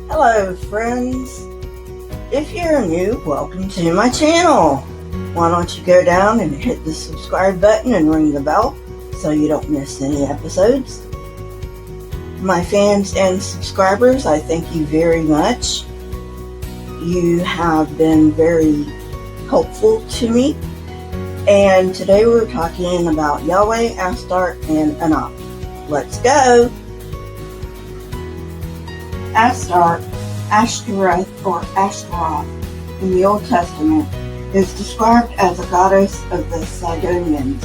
Hello friends, if you're new, welcome to my channel. Why don't you go down and hit the subscribe button and ring the bell so you don't miss any episodes. My fans and subscribers, I thank you very much. You have been very helpful to me, and today we're talking about Yahweh, Astarte, and Anat. Let's go! Astarte, Ashtoreth, or Ashtaroth in the Old Testament is described as a goddess of the Sidonians,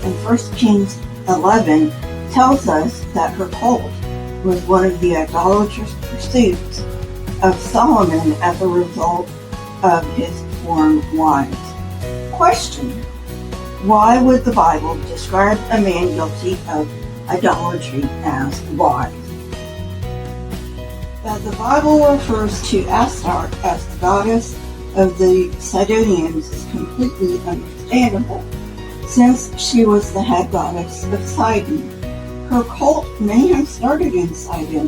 and 1 Kings 11 tells us that her cult was one of the idolatrous pursuits of Solomon as a result of his foreign wives. Question: why would the Bible describe a man guilty of idolatry as wise? That the Bible refers to Astarte as the goddess of the Sidonians is completely understandable, since she was the head goddess of Sidon. Her cult may have started in Sidon,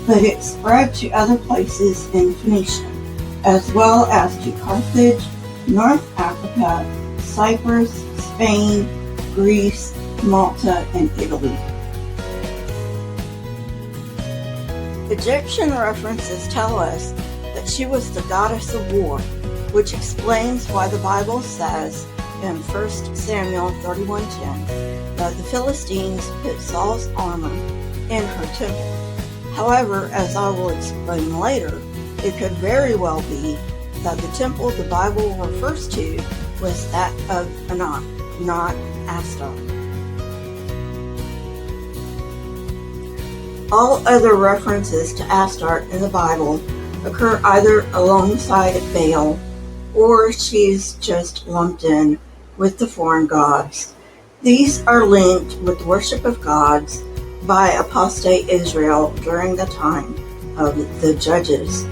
but it spread to other places in Phoenicia, as well as to Carthage, North Africa, Cyprus, Spain, Greece, Malta, and Italy. Egyptian references tell us that she was the goddess of war, which explains why the Bible says in 1 Samuel 31:10 that the Philistines put Saul's armor in her temple. However, as I will explain later, it could very well be that the temple the Bible refers to was that of Anat, not Astarte. All other references to Astarte in the Bible occur either alongside Baal, or she's just lumped in with the foreign gods. These are linked with the worship of gods by apostate Israel during the time of the Judges.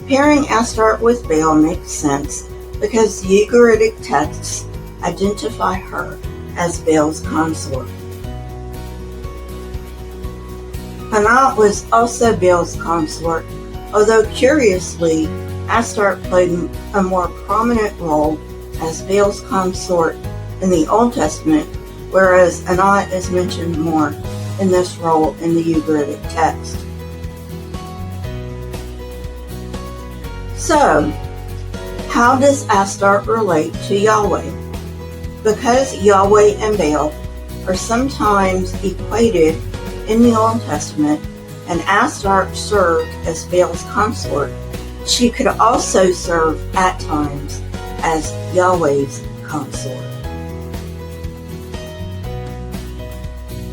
Pairing Astarte with Baal makes sense because the Ugaritic texts identify her as Baal's consort. Anat was also Baal's consort, although curiously, Astarte played a more prominent role as Baal's consort in the Old Testament, whereas Anat is mentioned more in this role in the Ugaritic text. So, how does Astarte relate to Yahweh? Because Yahweh and Baal are sometimes equated in the Old Testament, and Astarte served as Baal's consort, she could also serve at times as Yahweh's consort.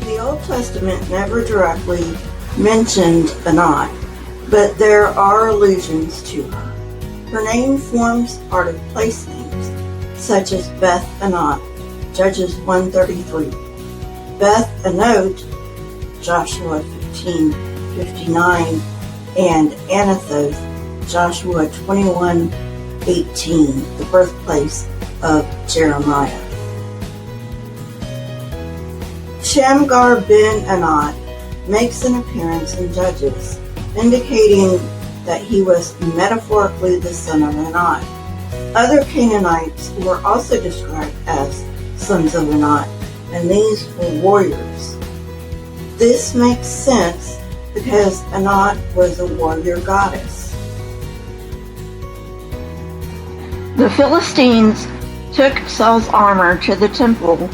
The Old Testament never directly mentioned Anat, but there are allusions to her. Her name forms part of place names, such as Beth Anat, Judges 1:33, Beth Anot, Joshua 15:59, and Anathoth, Joshua 21:18, the birthplace of Jeremiah. Shamgar ben Anat makes an appearance in Judges, indicating that he was metaphorically the son of Anat. Other Canaanites were also described as sons of Anat, and these were warriors. This makes sense because Anat was a warrior goddess. The Philistines took Saul's armor to the temple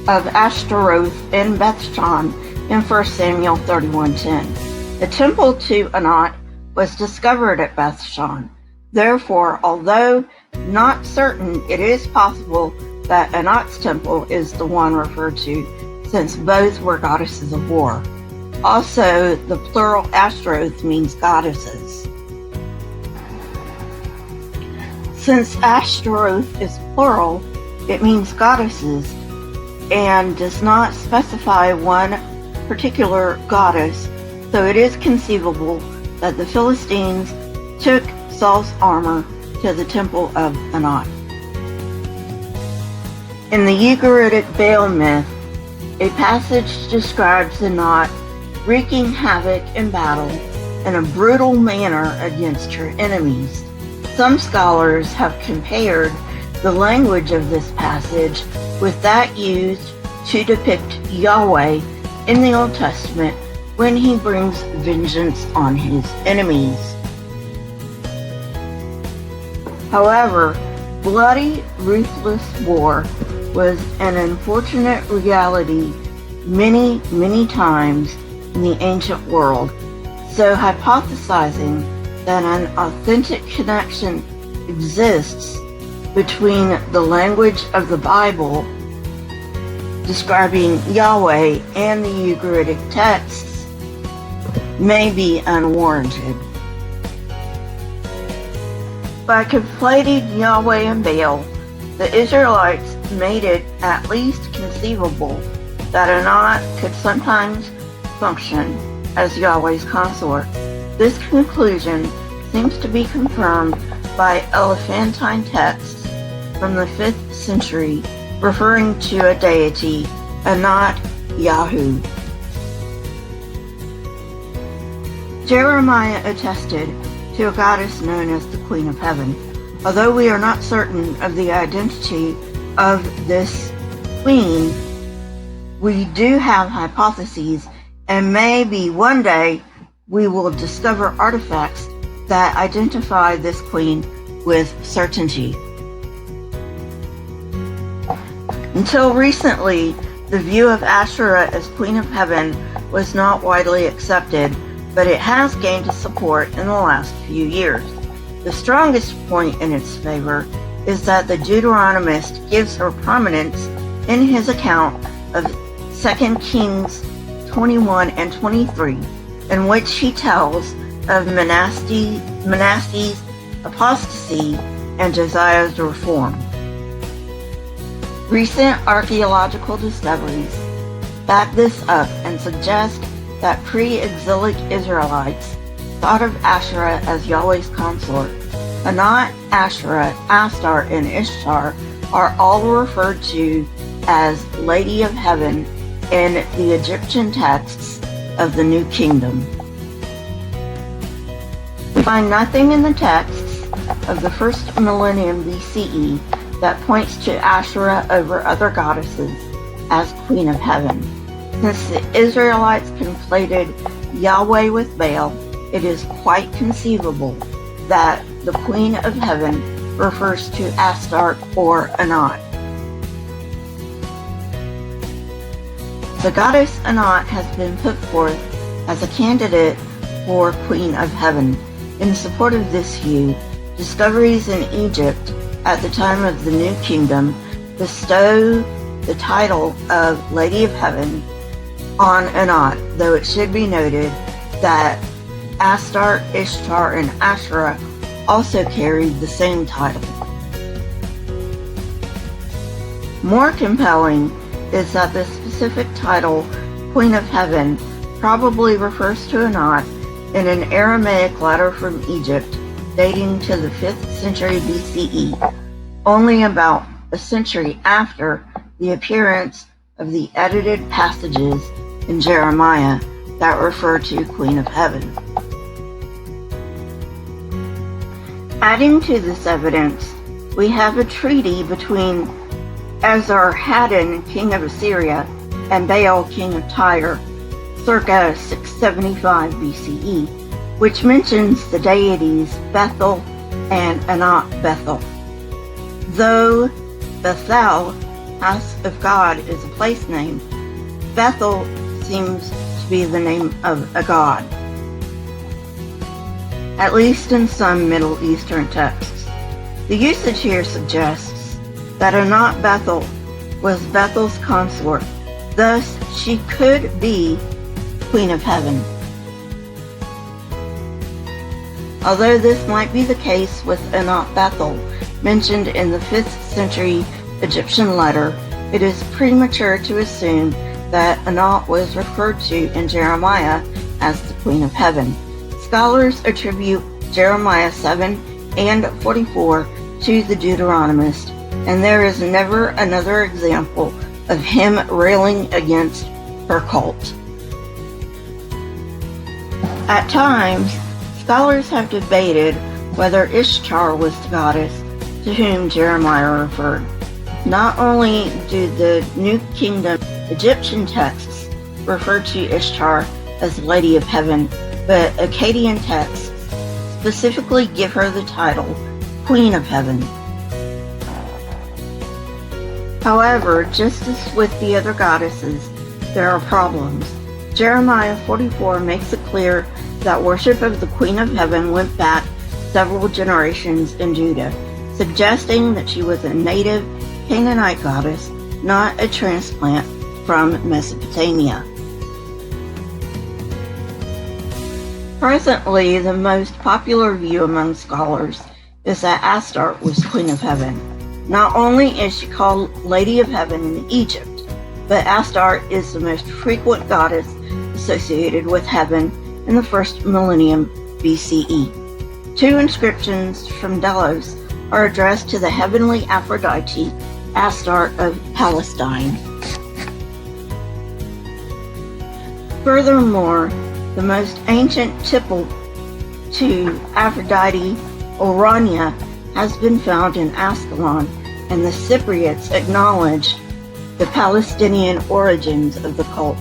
of Ashtaroth in Bethshan in 1 Samuel 31:10. The temple to Anat was discovered at Bethshan. Therefore, although not certain, it is possible that Anat's temple is the one referred to, since both were goddesses of war. Also, the plural Ashtaroth means goddesses. Since Ashtaroth is plural, it means goddesses and does not specify one particular goddess, so it is conceivable that the Philistines took Saul's armor to the temple of Anat. In the Ugaritic Baal myth, a passage describes Anat wreaking havoc in battle in a brutal manner against her enemies. Some scholars have compared the language of this passage with that used to depict Yahweh in the Old Testament when he brings vengeance on his enemies. However, bloody, ruthless war was an unfortunate reality many, many times in the ancient world, so hypothesizing that an authentic connection exists between the language of the Bible describing Yahweh and the Ugaritic texts may be unwarranted. By conflating Yahweh and Baal, the Israelites made it at least conceivable that Anat could sometimes function as Yahweh's consort. This conclusion seems to be confirmed by elephantine texts from the 5th century referring to a deity, Anat Yahu. Jeremiah attested to a goddess known as the Queen of Heaven. Although we are not certain of the identity of this queen, we do have hypotheses, and maybe one day we will discover artifacts that identify this queen with certainty. Until recently, the view of Asherah as Queen of Heaven was not widely accepted, but it has gained support in the last few years. The strongest point in its favor is that the Deuteronomist gives her prominence in his account of 2 Kings 21 and 23, in which he tells of Manasseh's apostasy and Josiah's reform. Recent archaeological discoveries back this up and suggest that pre-exilic Israelites thought of Asherah as Yahweh's consort. Anat, Asherah, Astarte, and Ishtar are all referred to as Lady of Heaven in the Egyptian texts of the New Kingdom. We find nothing in the texts of the first millennium BCE that points to Asherah over other goddesses as Queen of Heaven. Since the Israelites conflated Yahweh with Baal, it is quite conceivable that the Queen of Heaven refers to Astarte or Anat. The goddess Anat has been put forth as a candidate for Queen of Heaven. In support of this view, discoveries in Egypt at the time of the New Kingdom bestow the title of Lady of Heaven on Anat, though it should be noted that Astarte, Ishtar, and Asherah also carried the same title. More compelling is that the specific title, Queen of Heaven, probably refers to Anat in an Aramaic letter from Egypt dating to the 5th century BCE, only about a century after the appearance of the edited passages in Jeremiah that refer to Queen of Heaven. Adding to this evidence, we have a treaty between Esarhaddon, king of Assyria, and Baal, king of Tyre, circa 675 BCE, which mentions the deities Bethel and Anat Bethel. Though Bethel, house of God, is a place name, Bethel seems to be the name of a god, at least in some Middle Eastern texts. The usage here suggests that Anat Bethel was Bethel's consort, thus she could be Queen of Heaven. Although this might be the case with Anat Bethel, mentioned in the 5th century Egyptian letter, it is premature to assume that Anat was referred to in Jeremiah as the Queen of Heaven. Scholars attribute Jeremiah 7 and 44 to the Deuteronomist, and there is never another example of him railing against her cult. At times, scholars have debated whether Ishtar was the goddess to whom Jeremiah referred. Not only do the New Kingdom Egyptian texts refer to Ishtar as Lady of Heaven, but Akkadian texts specifically give her the title Queen of Heaven. However, just as with the other goddesses, there are problems. Jeremiah 44 makes it clear that worship of the Queen of Heaven went back several generations in Judah, suggesting that she was a native Canaanite goddess, not a transplant from Mesopotamia. Presently, the most popular view among scholars is that Astarte was Queen of Heaven. Not only is she called Lady of Heaven in Egypt, but Astarte is the most frequent goddess associated with heaven in the first millennium BCE. 2 inscriptions from Delos are addressed to the heavenly Aphrodite, Astarte of Palestine. Furthermore, the most ancient tipple to Aphrodite, Orania, has been found in Ascalon, and the Cypriots acknowledge the Palestinian origins of the cult.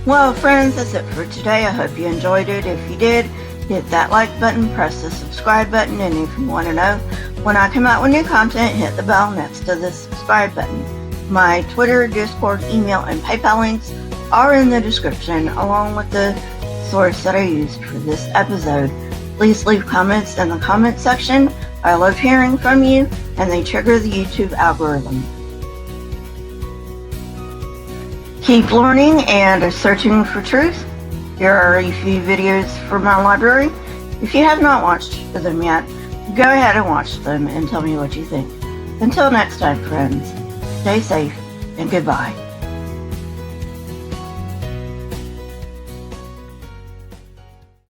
Well, friends, that's it for today. I hope you enjoyed it. If you did, hit that like button, press the subscribe button, and if you want to know when I come out with new content, hit the bell next to the subscribe button. My Twitter, Discord, email, and PayPal links are in the description, along with the source that I used for this episode. Please leave comments in the comment section. I love hearing from you, and they trigger the YouTube algorithm. Keep learning and searching for truth. Here are a few videos from my library. If you have not watched them yet, go ahead and watch them and tell me what you think. Until next time, friends, stay safe and goodbye.